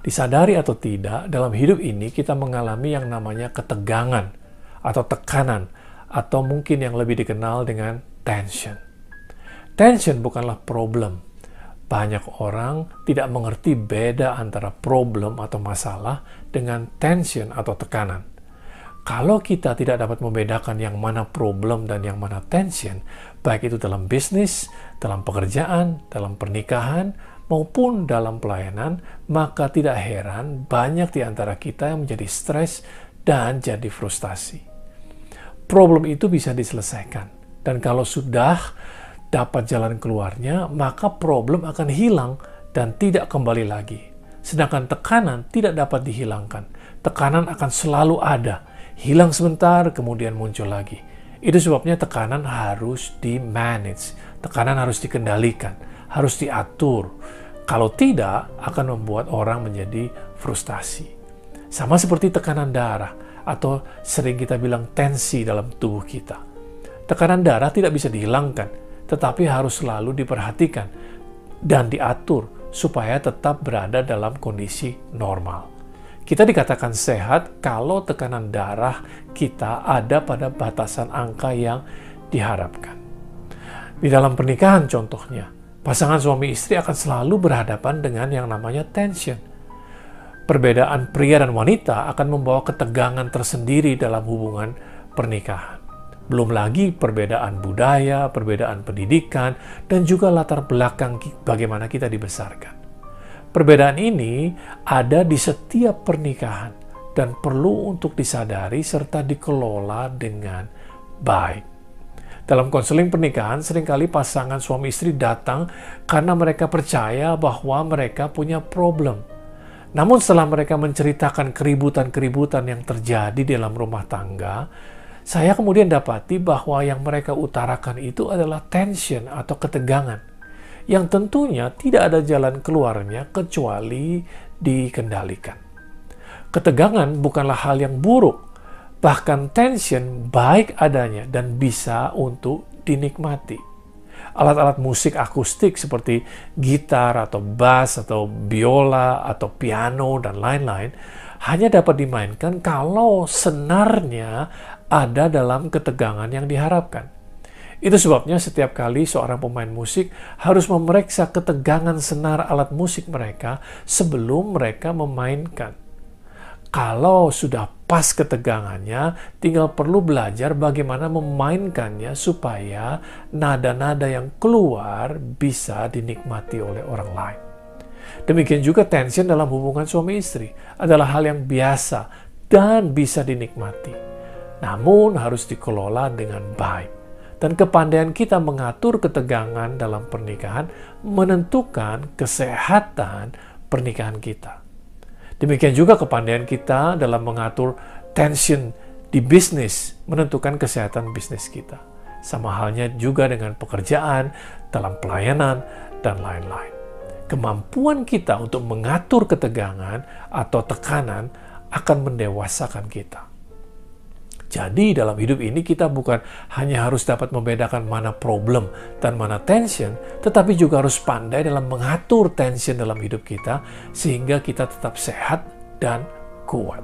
Disadari atau tidak, dalam hidup ini kita mengalami yang namanya ketegangan atau tekanan, atau mungkin yang lebih dikenal dengan tension. Tension bukanlah problem. Banyak orang tidak mengerti beda antara problem atau masalah dengan tension atau tekanan. Kalau kita tidak dapat membedakan yang mana problem dan yang mana tension, baik itu dalam bisnis, dalam pekerjaan, dalam pernikahan, maupun dalam pelayanan, maka tidak heran banyak di antara kita yang menjadi stres dan jadi frustasi. Problem itu bisa diselesaikan, dan kalau sudah dapat jalan keluarnya, maka problem akan hilang dan tidak kembali lagi. Sedangkan tekanan tidak dapat dihilangkan. Tekanan akan selalu ada, hilang sebentar, kemudian muncul lagi. Itu sebabnya tekanan harus di-manage, tekanan harus dikendalikan, harus diatur. Kalau tidak, akan membuat orang menjadi frustasi. Sama seperti tekanan darah, atau sering kita bilang tensi dalam tubuh kita. Tekanan darah tidak bisa dihilangkan, tetapi harus selalu diperhatikan dan diatur supaya tetap berada dalam kondisi normal. Kita dikatakan sehat kalau tekanan darah kita ada pada batasan angka yang diharapkan. Di dalam pernikahan contohnya, pasangan suami istri akan selalu berhadapan dengan yang namanya tension. Perbedaan pria dan wanita akan membawa ketegangan tersendiri dalam hubungan pernikahan. Belum lagi perbedaan budaya, perbedaan pendidikan, dan juga latar belakang bagaimana kita dibesarkan. Perbedaan ini ada di setiap pernikahan dan perlu untuk disadari serta dikelola dengan baik. Dalam konseling pernikahan, seringkali pasangan suami istri datang karena mereka percaya bahwa mereka punya problem. Namun setelah mereka menceritakan keributan-keributan yang terjadi dalam rumah tangga, saya kemudian dapati bahwa yang mereka utarakan itu adalah tension atau ketegangan, yang tentunya tidak ada jalan keluarnya kecuali dikendalikan. Ketegangan bukanlah hal yang buruk, bahkan tension baik adanya dan bisa untuk dinikmati. Alat-alat musik akustik seperti gitar atau bass atau biola atau piano dan lain-lain hanya dapat dimainkan kalau senarnya ada dalam ketegangan yang diharapkan. Itu sebabnya setiap kali seorang pemain musik harus memeriksa ketegangan senar alat musik mereka sebelum mereka memainkan. Kalau sudah pas ketegangannya, tinggal perlu belajar bagaimana memainkannya supaya nada-nada yang keluar bisa dinikmati oleh orang lain. Demikian juga tension dalam hubungan suami istri adalah hal yang biasa dan bisa dinikmati. Namun harus dikelola dengan baik. Dan kepandaian kita mengatur ketegangan dalam pernikahan menentukan kesehatan pernikahan kita. Demikian juga kepandaian kita dalam mengatur tension di bisnis menentukan kesehatan bisnis kita. Sama halnya juga dengan pekerjaan, dalam pelayanan, dan lain-lain. Kemampuan kita untuk mengatur ketegangan atau tekanan akan mendewasakan kita. Jadi dalam hidup ini kita bukan hanya harus dapat membedakan mana problem dan mana tension, tetapi juga harus pandai dalam mengatur tension dalam hidup kita sehingga kita tetap sehat dan kuat.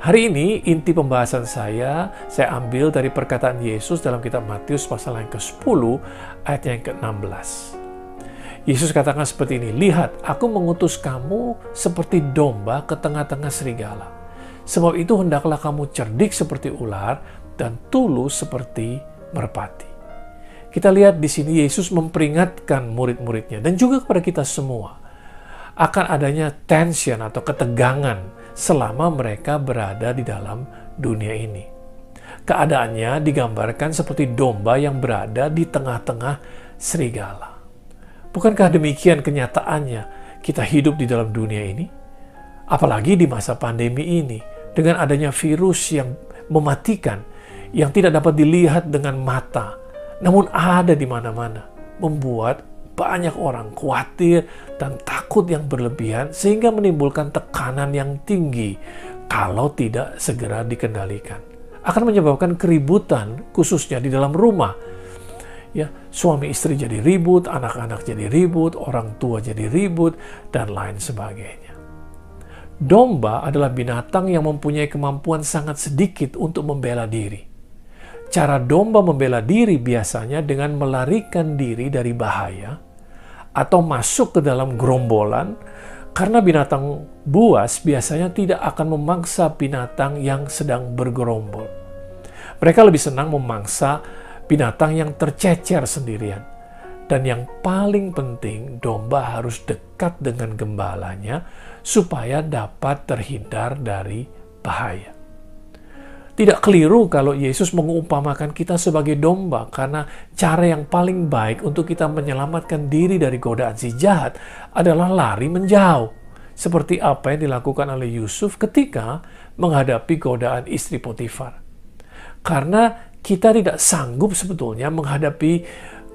Hari ini inti pembahasan saya ambil dari perkataan Yesus dalam kitab Matius pasal yang ke-10 ayat yang ke-16. Yesus katakan seperti ini, "Lihat, aku mengutus kamu seperti domba ke tengah-tengah serigala. Sebab itu hendaklah kamu cerdik seperti ular dan tulus seperti merpati." Kita lihat di sini Yesus memperingatkan murid-muridnya dan juga kepada kita semua akan adanya tension atau ketegangan selama mereka berada di dalam dunia ini. Keadaannya digambarkan seperti domba yang berada di tengah-tengah serigala. Bukankah demikian kenyataannya kita hidup di dalam dunia ini? Apalagi di masa pandemi ini, dengan adanya virus yang mematikan, yang tidak dapat dilihat dengan mata, namun ada di mana-mana, membuat banyak orang khawatir dan takut yang berlebihan, sehingga menimbulkan tekanan yang tinggi kalau tidak segera dikendalikan. Akan menyebabkan keributan, khususnya di dalam rumah. Ya, suami istri jadi ribut, anak-anak jadi ribut, orang tua jadi ribut, dan lain sebagainya. Domba adalah binatang yang mempunyai kemampuan sangat sedikit untuk membela diri. Cara domba membela diri biasanya dengan melarikan diri dari bahaya atau masuk ke dalam gerombolan, karena binatang buas biasanya tidak akan memangsa binatang yang sedang bergerombol. Mereka lebih senang memangsa binatang yang tercecer sendirian. Dan yang paling penting, domba harus dekat dengan gembalanya supaya dapat terhindar dari bahaya. Tidak keliru kalau Yesus mengumpamakan kita sebagai domba, karena cara yang paling baik untuk kita menyelamatkan diri dari godaan si jahat adalah lari menjauh. Seperti apa yang dilakukan oleh Yusuf ketika menghadapi godaan istri Potifar. Karena kita tidak sanggup sebetulnya menghadapi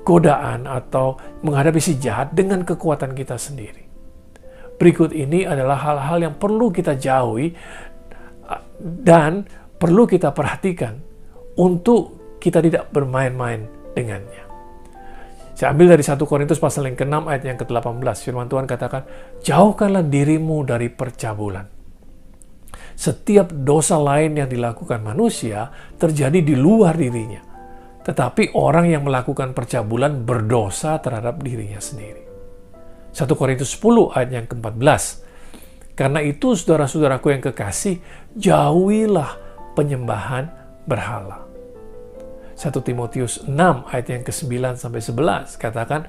godaan atau menghadapi si jahat dengan kekuatan kita sendiri. Berikut ini adalah hal-hal yang perlu kita jauhi dan perlu kita perhatikan untuk kita tidak bermain-main dengannya. Saya ambil dari 1 Korintus pasal yang ke-6 ayat yang ke-18. Firman Tuhan katakan, jauhkanlah dirimu dari percabulan. Setiap dosa lain yang dilakukan manusia terjadi di luar dirinya. Tetapi orang yang melakukan percabulan berdosa terhadap dirinya sendiri. 1 Korintus 10 ayat yang ke-14. Karena itu saudara-saudaraku yang kekasih, jauhilah penyembahan berhala. 1 Timotius 6 ayat yang ke-9 sampai 11 katakan,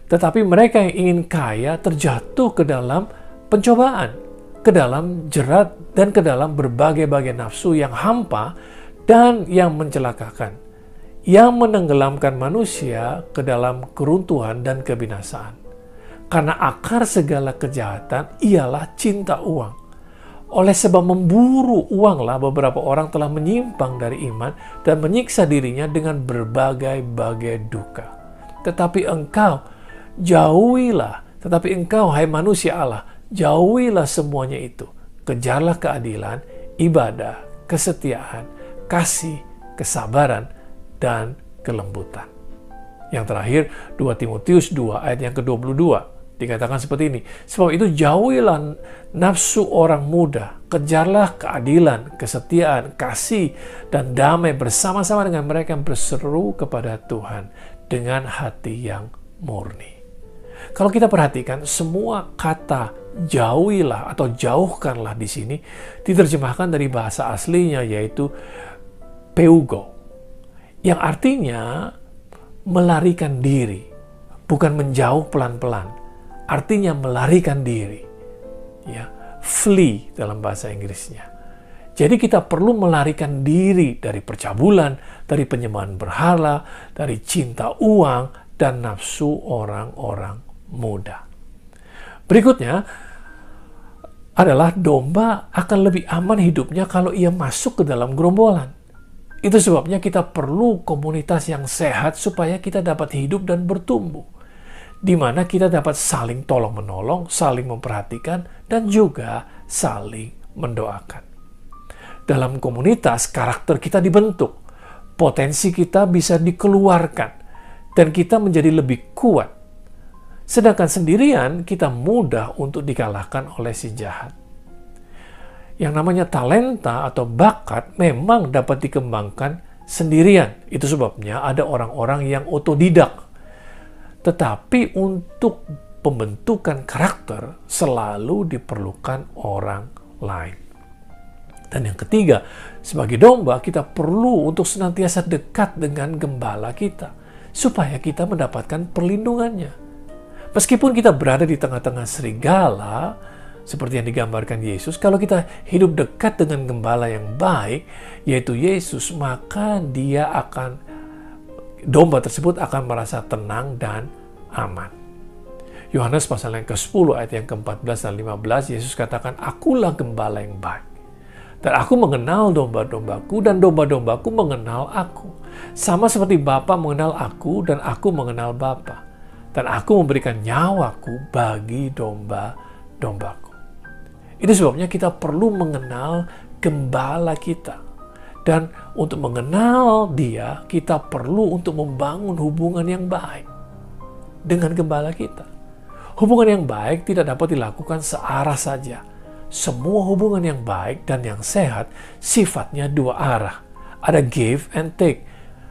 tetapi mereka yang ingin kaya terjatuh ke dalam pencobaan, ke dalam jerat dan ke dalam berbagai-bagai nafsu yang hampa dan yang mencelakakan, yang menenggelamkan manusia ke dalam keruntuhan dan kebinasaan. Karena akar segala kejahatan ialah cinta uang. Oleh sebab memburu uanglah beberapa orang telah menyimpang dari iman dan menyiksa dirinya dengan berbagai-bagai duka. Tetapi engkau, hai manusia Allah, jauhilah semuanya itu. Kejarlah keadilan, ibadah, kesetiaan, kasih, kesabaran, dan kelembutan. Yang terakhir, 2 Timotius 2 ayat yang ke-22. Dikatakan seperti ini, sebab itu jauhilah nafsu orang muda, kejarlah keadilan, kesetiaan, kasih, dan damai bersama-sama dengan mereka yang berseru kepada Tuhan dengan hati yang murni. Kalau kita perhatikan, semua kata jauhilah atau jauhkanlah di sini diterjemahkan dari bahasa aslinya, yaitu peugo, yang artinya melarikan diri, bukan menjauh pelan-pelan. Artinya melarikan diri, ya, flee dalam bahasa Inggrisnya. Jadi kita perlu melarikan diri dari percabulan, dari penyembahan berhala, dari cinta uang, dan nafsu orang-orang muda. Berikutnya adalah domba akan lebih aman hidupnya kalau ia masuk ke dalam gerombolan. Itu sebabnya kita perlu komunitas yang sehat supaya kita dapat hidup dan bertumbuh, di mana kita dapat saling tolong-menolong, saling memperhatikan, dan juga saling mendoakan. Dalam komunitas, karakter kita dibentuk, potensi kita bisa dikeluarkan, dan kita menjadi lebih kuat. Sedangkan sendirian, kita mudah untuk dikalahkan oleh si jahat. Yang namanya talenta atau bakat memang dapat dikembangkan sendirian. Itu sebabnya ada orang-orang yang otodidak. Tetapi untuk pembentukan karakter selalu diperlukan orang lain. Dan yang ketiga, sebagai domba kita perlu untuk senantiasa dekat dengan gembala kita, supaya kita mendapatkan perlindungannya. Meskipun kita berada di tengah-tengah serigala, seperti yang digambarkan Yesus, kalau kita hidup dekat dengan gembala yang baik, yaitu Yesus, maka domba tersebut akan merasa tenang dan aman. Yohanes pasal yang ke-10 ayat yang ke-14 dan 15, Yesus katakan, akulah gembala yang baik. Dan aku mengenal domba-dombaku dan domba-dombaku mengenal aku. Sama seperti Bapa mengenal aku dan aku mengenal Bapa. Dan aku memberikan nyawaku bagi domba-dombaku. Itu sebabnya kita perlu mengenal gembala kita. Dan untuk mengenal dia, kita perlu untuk membangun hubungan yang baik dengan gembala kita. Hubungan yang baik tidak dapat dilakukan searah saja, semua hubungan yang baik dan yang sehat sifatnya dua arah. Ada give and take,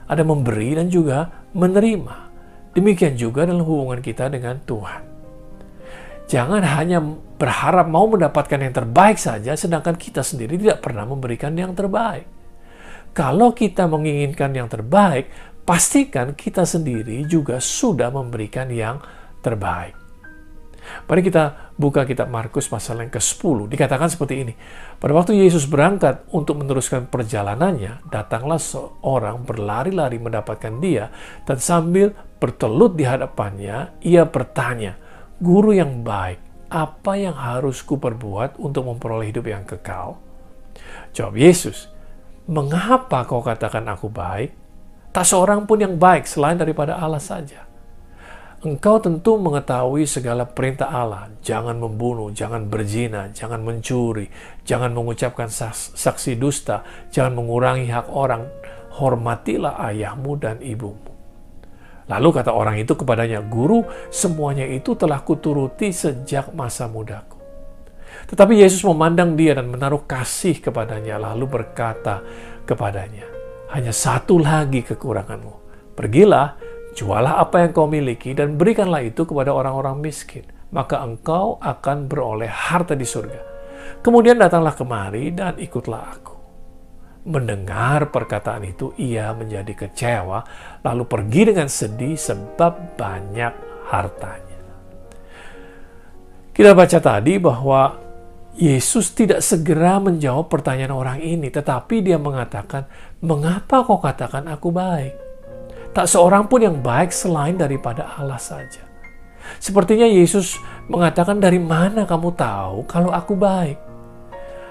ada memberi dan juga menerima. Demikian juga dalam hubungan kita dengan Tuhan. Jangan hanya berharap mau mendapatkan yang terbaik saja, sedangkan kita sendiri tidak pernah memberikan yang terbaik. Kalau kita menginginkan yang terbaik, pastikan kita sendiri juga sudah memberikan yang terbaik. Mari kita buka kitab Markus pasal yang ke-10. Dikatakan seperti ini. Pada waktu Yesus berangkat untuk meneruskan perjalanannya, datanglah seorang berlari-lari mendapatkan dia, dan sambil bertelut di hadapannya, ia bertanya, "Guru yang baik, apa yang harus kuperbuat untuk memperoleh hidup yang kekal?" Jawab Yesus, "Mengapa kau katakan aku baik? Tak seorang pun yang baik selain daripada Allah saja. Engkau tentu mengetahui segala perintah Allah. Jangan membunuh, jangan berzina, jangan mencuri, jangan mengucapkan saksi dusta, jangan mengurangi hak orang, hormatilah ayahmu dan ibumu." Lalu kata orang itu kepadanya, "Guru, semuanya itu telah kuturuti sejak masa mudaku." Tetapi Yesus memandang dia dan menaruh kasih kepadanya, lalu berkata kepadanya, "Hanya satu lagi kekuranganmu. Pergilah, jualah apa yang kau miliki dan berikanlah itu kepada orang-orang miskin. Maka engkau akan beroleh harta di surga. Kemudian datanglah kemari dan ikutlah aku." Mendengar perkataan itu, ia menjadi kecewa, lalu pergi dengan sedih sebab banyak hartanya. Kita baca tadi bahwa Yesus tidak segera menjawab pertanyaan orang ini, tetapi dia mengatakan, "Mengapa kau katakan aku baik? Tak seorang pun yang baik selain daripada Allah saja." Sepertinya Yesus mengatakan, "Dari mana kamu tahu kalau aku baik?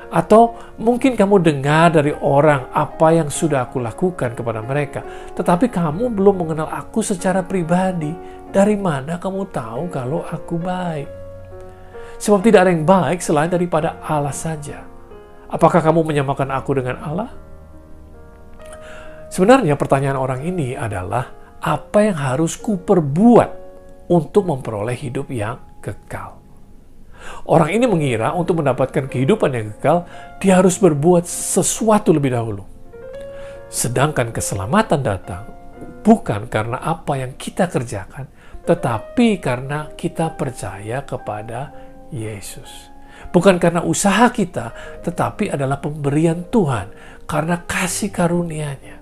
Atau mungkin kamu dengar dari orang apa yang sudah aku lakukan kepada mereka, tetapi kamu belum mengenal aku secara pribadi. Dari mana kamu tahu kalau aku baik? Sebab tidak ada yang baik selain daripada Allah saja. Apakah kamu menyamakan aku dengan Allah?" Sebenarnya pertanyaan orang ini adalah, apa yang harus kuperbuat untuk memperoleh hidup yang kekal? Orang ini mengira untuk mendapatkan kehidupan yang kekal, dia harus berbuat sesuatu lebih dahulu. Sedangkan keselamatan datang bukan karena apa yang kita kerjakan, tetapi karena kita percaya kepada Yesus. Bukan karena usaha kita, tetapi adalah pemberian Tuhan karena kasih karunia-Nya.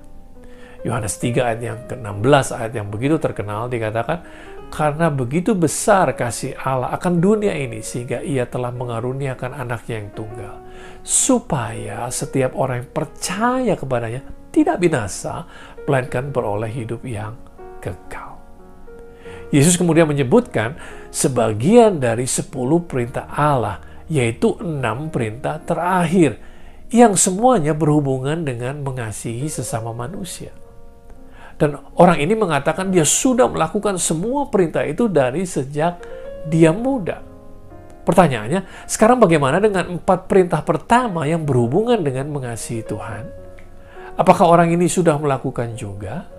Yohanes 3 ayat yang ke-16, ayat yang begitu terkenal, dikatakan, "Karena begitu besar kasih Allah akan dunia ini, sehingga ia telah mengaruniakan anaknya yang tunggal, supaya setiap orang yang percaya kepadanya tidak binasa, melainkan beroleh hidup yang kekal." Yesus kemudian menyebutkan sebagian dari 10 perintah Allah, yaitu 6 perintah terakhir, yang semuanya berhubungan dengan mengasihi sesama manusia. Dan orang ini mengatakan dia sudah melakukan semua perintah itu dari sejak dia muda. Pertanyaannya, sekarang bagaimana dengan 4 perintah pertama yang berhubungan dengan mengasihi Tuhan? Apakah orang ini sudah melakukan juga?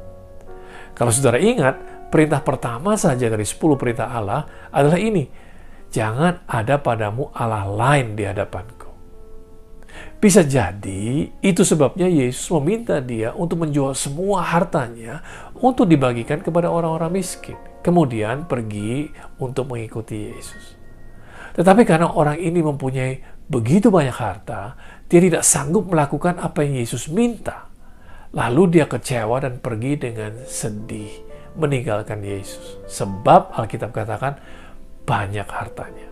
Kalau saudara ingat, perintah pertama saja dari 10 perintah Allah adalah ini, "Jangan ada padamu Allah lain di hadapanku." Bisa jadi itu sebabnya Yesus meminta dia untuk menjual semua hartanya untuk dibagikan kepada orang-orang miskin, kemudian pergi untuk mengikuti Yesus. Tetapi karena orang ini mempunyai begitu banyak harta, dia tidak sanggup melakukan apa yang Yesus minta. Lalu dia kecewa dan pergi dengan sedih, meninggalkan Yesus. Sebab Alkitab katakan banyak hartanya.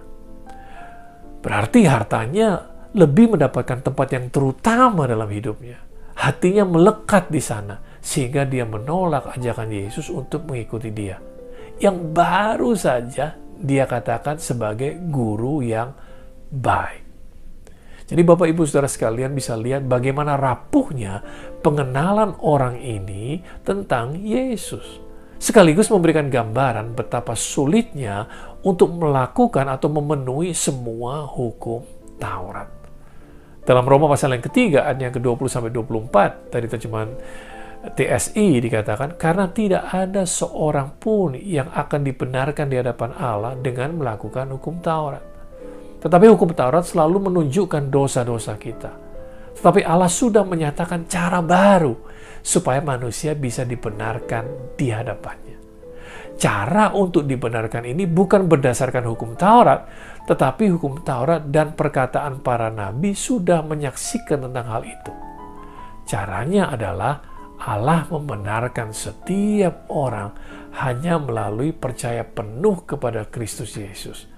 Berarti hartanya lebih mendapatkan tempat yang terutama dalam hidupnya. Hatinya melekat di sana, sehingga dia menolak ajakan Yesus untuk mengikuti dia, yang baru saja dia katakan sebagai guru yang baik. Jadi Bapak Ibu Saudara sekalian bisa lihat bagaimana rapuhnya pengenalan orang ini tentang Yesus. Sekaligus memberikan gambaran betapa sulitnya untuk melakukan atau memenuhi semua hukum Taurat. Dalam Roma pasal yang ketiga, ayat yang ke-20-24, dari terjemahan TSI dikatakan, "Karena tidak ada seorang pun yang akan dibenarkan di hadapan Allah dengan melakukan hukum Taurat. Tetapi hukum Taurat selalu menunjukkan dosa-dosa kita. Tetapi Allah sudah menyatakan cara baru supaya manusia bisa dibenarkan di hadapannya. Cara untuk dibenarkan ini bukan berdasarkan hukum Taurat, tetapi hukum Taurat dan perkataan para nabi sudah menyaksikan tentang hal itu. Caranya adalah Allah membenarkan setiap orang hanya melalui percaya penuh kepada Kristus Yesus.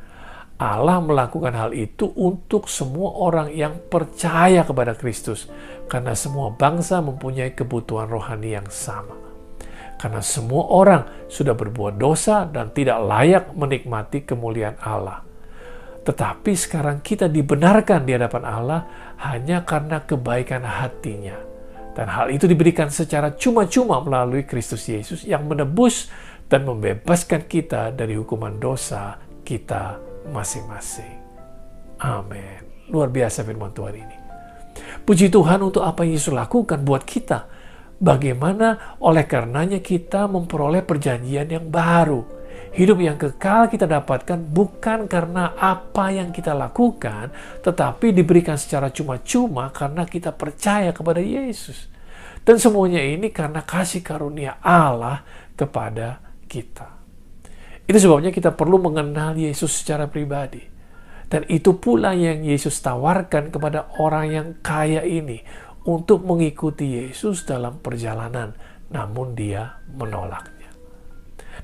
Allah melakukan hal itu untuk semua orang yang percaya kepada Kristus, karena semua bangsa mempunyai kebutuhan rohani yang sama. Karena semua orang sudah berbuat dosa dan tidak layak menikmati kemuliaan Allah. Tetapi sekarang kita dibenarkan di hadapan Allah hanya karena kebaikan hatinya. Dan hal itu diberikan secara cuma-cuma melalui Kristus Yesus yang menebus dan membebaskan kita dari hukuman dosa kita masing-masing. Amin. Luar biasa firman Tuhan ini. Puji Tuhan untuk apa yang Yesus lakukan buat kita. Bagaimana oleh karenanya kita memperoleh perjanjian yang baru. Hidup yang kekal kita dapatkan bukan karena apa yang kita lakukan, tetapi diberikan secara cuma-cuma karena kita percaya kepada Yesus. Dan semuanya ini karena kasih karunia Allah kepada kita. Itu sebabnya kita perlu mengenal Yesus secara pribadi. Dan itu pula yang Yesus tawarkan kepada orang yang kaya ini untuk mengikuti Yesus dalam perjalanan, namun dia menolaknya.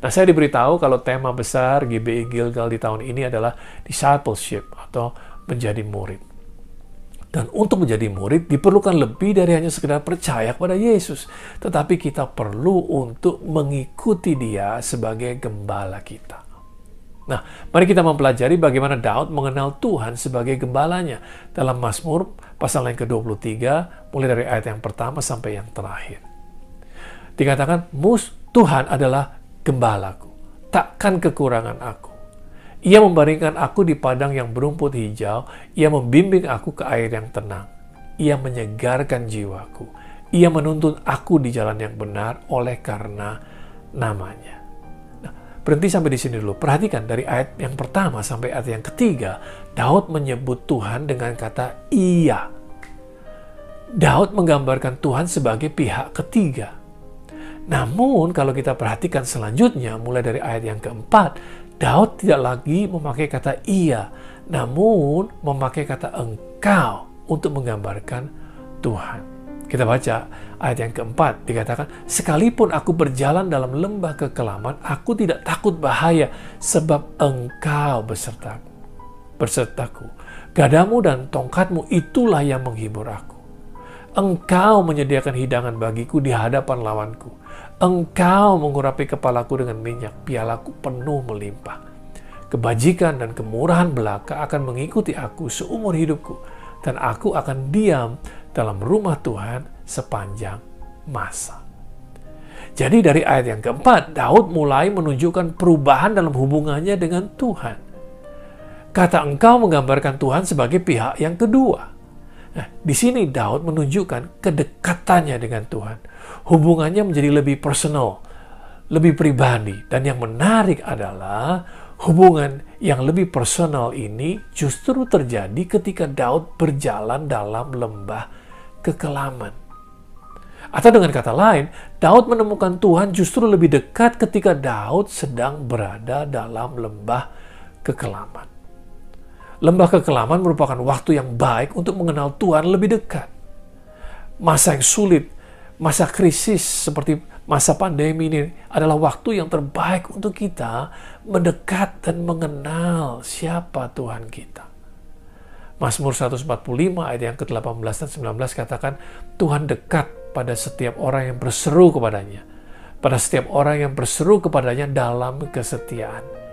Nah, saya diberitahu kalau tema besar GBI Gilgal di tahun ini adalah discipleship atau menjadi murid. Dan untuk menjadi murid diperlukan lebih dari hanya sekedar percaya kepada Yesus. Tetapi kita perlu untuk mengikuti Dia sebagai gembala kita. Nah, mari kita mempelajari bagaimana Daud mengenal Tuhan sebagai gembalanya. Dalam Mazmur pasal yang ke-23, mulai dari ayat yang pertama sampai yang terakhir. Dikatakan, Tuhan adalah gembalaku, takkan kekurangan aku. Ia membaringkan aku di padang yang berumput hijau. Ia membimbing aku ke air yang tenang. Ia menyegarkan jiwaku. Ia menuntun aku di jalan yang benar oleh karena namanya. Nah, berhenti sampai di sini dulu. Perhatikan dari ayat yang pertama sampai ayat yang ketiga, Daud menyebut Tuhan dengan kata ia. Daud menggambarkan Tuhan sebagai pihak ketiga. Namun kalau kita perhatikan selanjutnya, mulai dari ayat yang keempat, Daud tidak lagi memakai kata ia, namun memakai kata engkau untuk menggambarkan Tuhan. Kita baca ayat yang keempat, dikatakan, sekalipun aku berjalan dalam lembah kekelaman, aku tidak takut bahaya, sebab engkau besertaku. Gadamu dan tongkatmu itulah yang menghibur aku. Engkau menyediakan hidangan bagiku di hadapan lawanku. Engkau mengurapi kepalaku dengan minyak, pialaku penuh melimpah. Kebajikan dan kemurahan belaka akan mengikuti aku seumur hidupku, dan aku akan diam dalam rumah Tuhan sepanjang masa. Jadi dari ayat yang keempat, Daud mulai menunjukkan perubahan dalam hubungannya dengan Tuhan. Kata engkau menggambarkan Tuhan sebagai pihak yang kedua. Nah, di sini Daud menunjukkan kedekatannya dengan Tuhan. Hubungannya menjadi lebih personal, lebih pribadi. Dan yang menarik adalah hubungan yang lebih personal ini justru terjadi ketika Daud berjalan dalam lembah kekelaman. Atau dengan kata lain, Daud menemukan Tuhan justru lebih dekat ketika Daud sedang berada dalam lembah kekelaman. Lembah kekelaman merupakan waktu yang baik untuk mengenal Tuhan lebih dekat. Masa yang sulit, masa krisis seperti masa pandemi ini adalah waktu yang terbaik untuk kita mendekat dan mengenal siapa Tuhan kita. Mazmur 145 ayat yang ke-18 dan 19 katakan, Tuhan dekat pada setiap orang yang berseru kepadanya. Pada setiap orang yang berseru kepadanya dalam kesetiaan.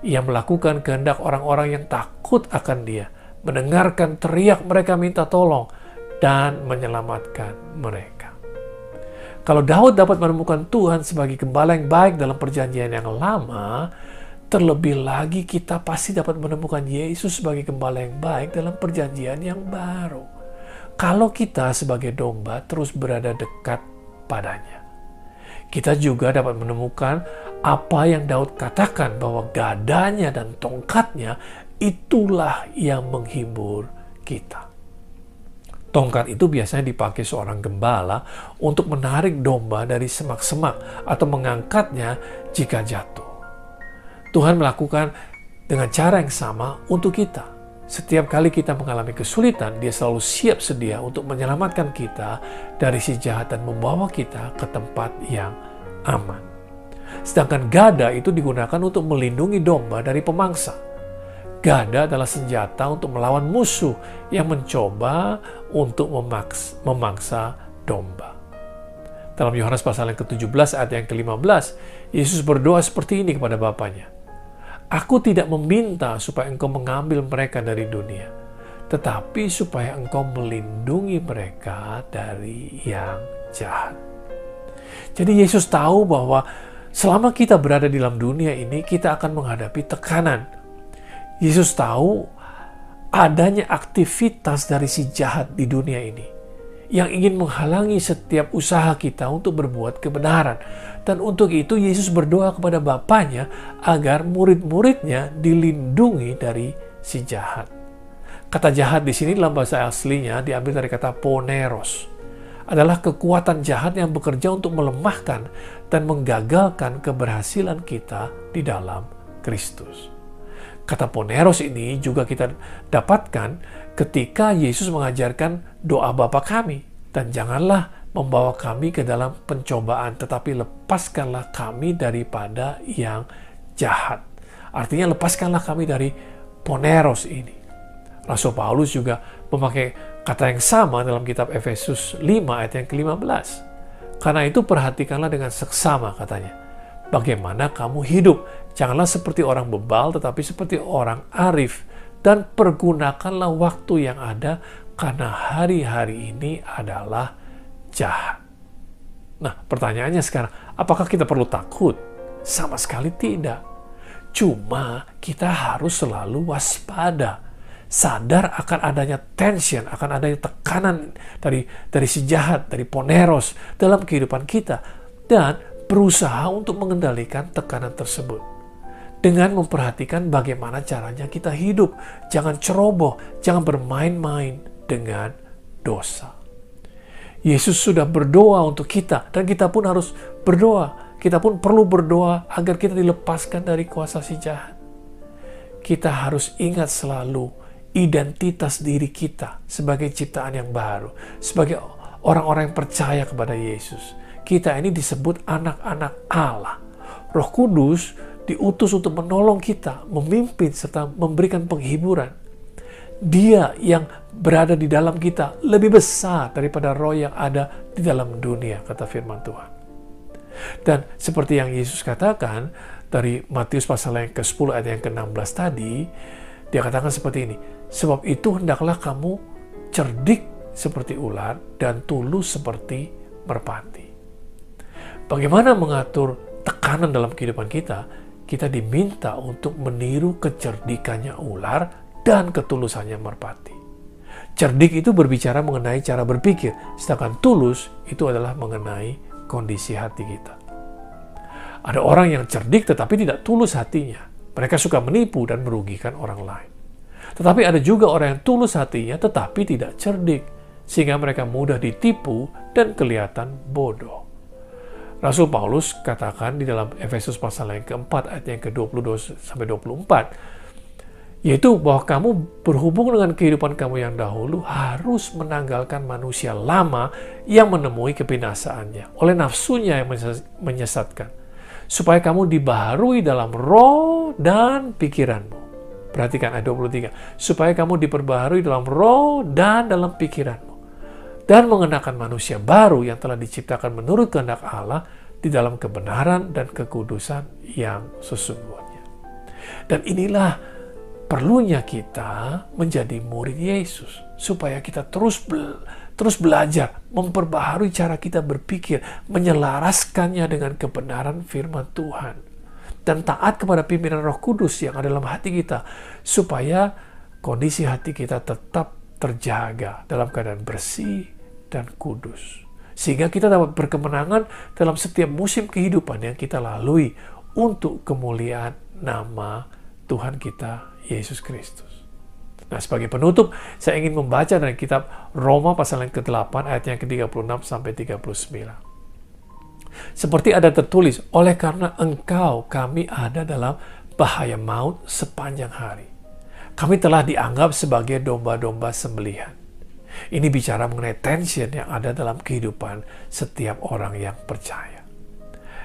Ia melakukan kehendak orang-orang yang takut akan Dia, mendengarkan teriak mereka minta tolong, dan menyelamatkan mereka. Kalau Daud dapat menemukan Tuhan sebagai gembala yang baik dalam perjanjian yang lama, terlebih lagi kita pasti dapat menemukan Yesus sebagai gembala yang baik dalam perjanjian yang baru. Kalau kita sebagai domba terus berada dekat padanya. Kita juga dapat menemukan apa yang Daud katakan bahwa gadanya dan tongkatnya itulah yang menghibur kita. Tongkat itu biasanya dipakai seorang gembala untuk menarik domba dari semak-semak atau mengangkatnya jika jatuh. Tuhan melakukan dengan cara yang sama untuk kita. Setiap kali kita mengalami kesulitan, Dia selalu siap sedia untuk menyelamatkan kita dari si jahat dan membawa kita ke tempat yang aman. Sedangkan gada itu digunakan untuk melindungi domba dari pemangsa. Gada adalah senjata untuk melawan musuh yang mencoba untuk memangsa domba. Dalam Yohanes pasal yang ke-17 ayat yang ke-15, Yesus berdoa seperti ini kepada Bapanya. Aku tidak meminta supaya engkau mengambil mereka dari dunia, tetapi supaya engkau melindungi mereka dari yang jahat. Jadi Yesus tahu bahwa selama kita berada di dalam dunia ini, kita akan menghadapi tekanan. Yesus tahu adanya aktivitas dari si jahat di dunia ini yang ingin menghalangi setiap usaha kita untuk berbuat kebenaran. Dan untuk itu Yesus berdoa kepada Bapanya agar murid-muridnya dilindungi dari si jahat. Kata jahat di sini dalam bahasa aslinya diambil dari kata poneros. Adalah kekuatan jahat yang bekerja untuk melemahkan dan menggagalkan keberhasilan kita di dalam Kristus. Kata poneros ini juga kita dapatkan ketika Yesus mengajarkan doa Bapa kami. Dan janganlah membawa kami ke dalam pencobaan, tetapi lepaskanlah kami daripada yang jahat. Artinya lepaskanlah kami dari poneros ini. Rasul Paulus juga memakai kata yang sama dalam kitab Efesus 5 ayat yang ke-15. Karena itu perhatikanlah dengan seksama katanya. Bagaimana kamu hidup? Janganlah seperti orang bebal, tetapi seperti orang arif. Dan pergunakanlah waktu yang ada, karena hari-hari ini adalah jahat. Nah, pertanyaannya sekarang, apakah kita perlu takut? Sama sekali tidak. Cuma kita harus selalu waspada. Sadar akan adanya tension, akan adanya tekanan dari si jahat, dari poneros dalam kehidupan kita. Dan berusaha untuk mengendalikan tekanan tersebut. Dengan memperhatikan bagaimana caranya kita hidup. Jangan ceroboh, jangan bermain-main dengan dosa. Yesus sudah berdoa untuk kita, dan kita pun harus berdoa. Kita pun perlu berdoa agar kita dilepaskan dari kuasa si jahat. Kita harus ingat selalu identitas diri kita sebagai ciptaan yang baru, sebagai orang-orang yang percaya kepada Yesus. Kita ini disebut anak-anak Allah. Roh Kudus diutus untuk menolong kita, memimpin, serta memberikan penghiburan. Dia yang berada di dalam kita lebih besar daripada roh yang ada di dalam dunia, kata firman Tuhan. Dan seperti yang Yesus katakan dari Matius pasal yang ke-10 ayat yang ke-16 tadi, dia katakan seperti ini, sebab itu hendaklah kamu cerdik seperti ular dan tulus seperti merpati. Bagaimana mengatur tekanan dalam kehidupan kita? Kita diminta untuk meniru kecerdikannya ular dan ketulusannya merpati. Cerdik itu berbicara mengenai cara berpikir, sedangkan tulus itu adalah mengenai kondisi hati kita. Ada orang yang cerdik tetapi tidak tulus hatinya. Mereka suka menipu dan merugikan orang lain. Tetapi ada juga orang yang tulus hatinya tetapi tidak cerdik, sehingga mereka mudah ditipu dan kelihatan bodoh. Rasul Paulus katakan di dalam Efesus pasal yang keempat ayat yang ke-22-24, yaitu bahwa kamu berhubung dengan kehidupan kamu yang dahulu harus menanggalkan manusia lama yang menemui kebinasaannya oleh nafsunya yang menyesatkan, supaya kamu dibaharui dalam roh dan pikiranmu. Perhatikan ayat 23, supaya kamu diperbaharui dalam roh dan dalam pikiranmu, dan mengenakan manusia baru yang telah diciptakan menurut kehendak Allah di dalam kebenaran dan kekudusan yang sesungguhnya. Dan inilah perlunya kita menjadi murid Yesus, supaya kita terus belajar, memperbaharui cara kita berpikir, menyelaraskannya dengan kebenaran firman Tuhan, dan taat kepada pimpinan Roh Kudus yang ada dalam hati kita, supaya kondisi hati kita tetap terjaga dalam keadaan bersih dan kudus. Sehingga kita dapat berkemenangan dalam setiap musim kehidupan yang kita lalui untuk kemuliaan nama Tuhan kita, Yesus Kristus. Nah, sebagai penutup, saya ingin membaca dari kitab Roma pasal yang ke-8, ayatnya ke-36 sampai 39. Seperti ada tertulis, oleh karena engkau kami ada dalam bahaya maut sepanjang hari. Kami telah dianggap sebagai domba-domba sembelihan. Ini bicara mengenai tension yang ada dalam kehidupan setiap orang yang percaya.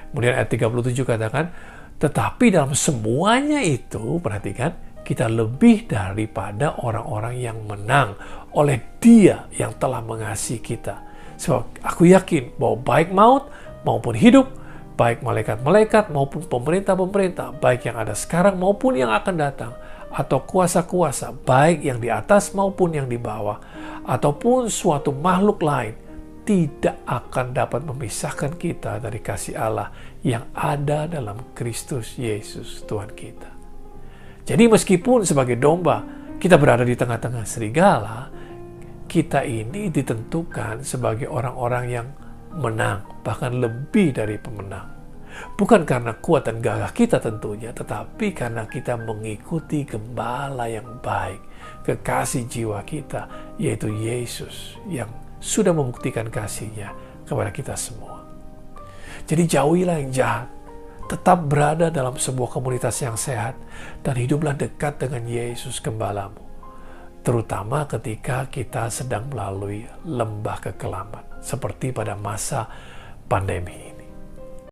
Kemudian ayat 37 katakan, tetapi dalam semuanya itu, perhatikan, kita lebih daripada orang-orang yang menang oleh Dia yang telah mengasihi kita. Sebab aku yakin bahwa baik maut maupun hidup, baik malaikat-malaikat maupun pemerintah-pemerintah, baik yang ada sekarang maupun yang akan datang, atau kuasa-kuasa, baik yang di atas maupun yang di bawah, ataupun suatu makhluk lain, tidak akan dapat memisahkan kita dari kasih Allah yang ada dalam Kristus Yesus Tuhan kita. Jadi meskipun sebagai domba kita berada di tengah-tengah serigala, kita ini ditentukan sebagai orang-orang yang menang, bahkan lebih dari pemenang. Bukan karena kuat dan gagah kita tentunya, tetapi karena kita mengikuti gembala yang baik, kekasih jiwa kita, yaitu Yesus yang sudah membuktikan kasih-Nya kepada kita semua. Jadi jauhilah yang jahat, tetap berada dalam sebuah komunitas yang sehat, dan hiduplah dekat dengan Yesus Gembalamu, terutama ketika kita sedang melalui lembah kekelaman, seperti pada masa pandemi ini.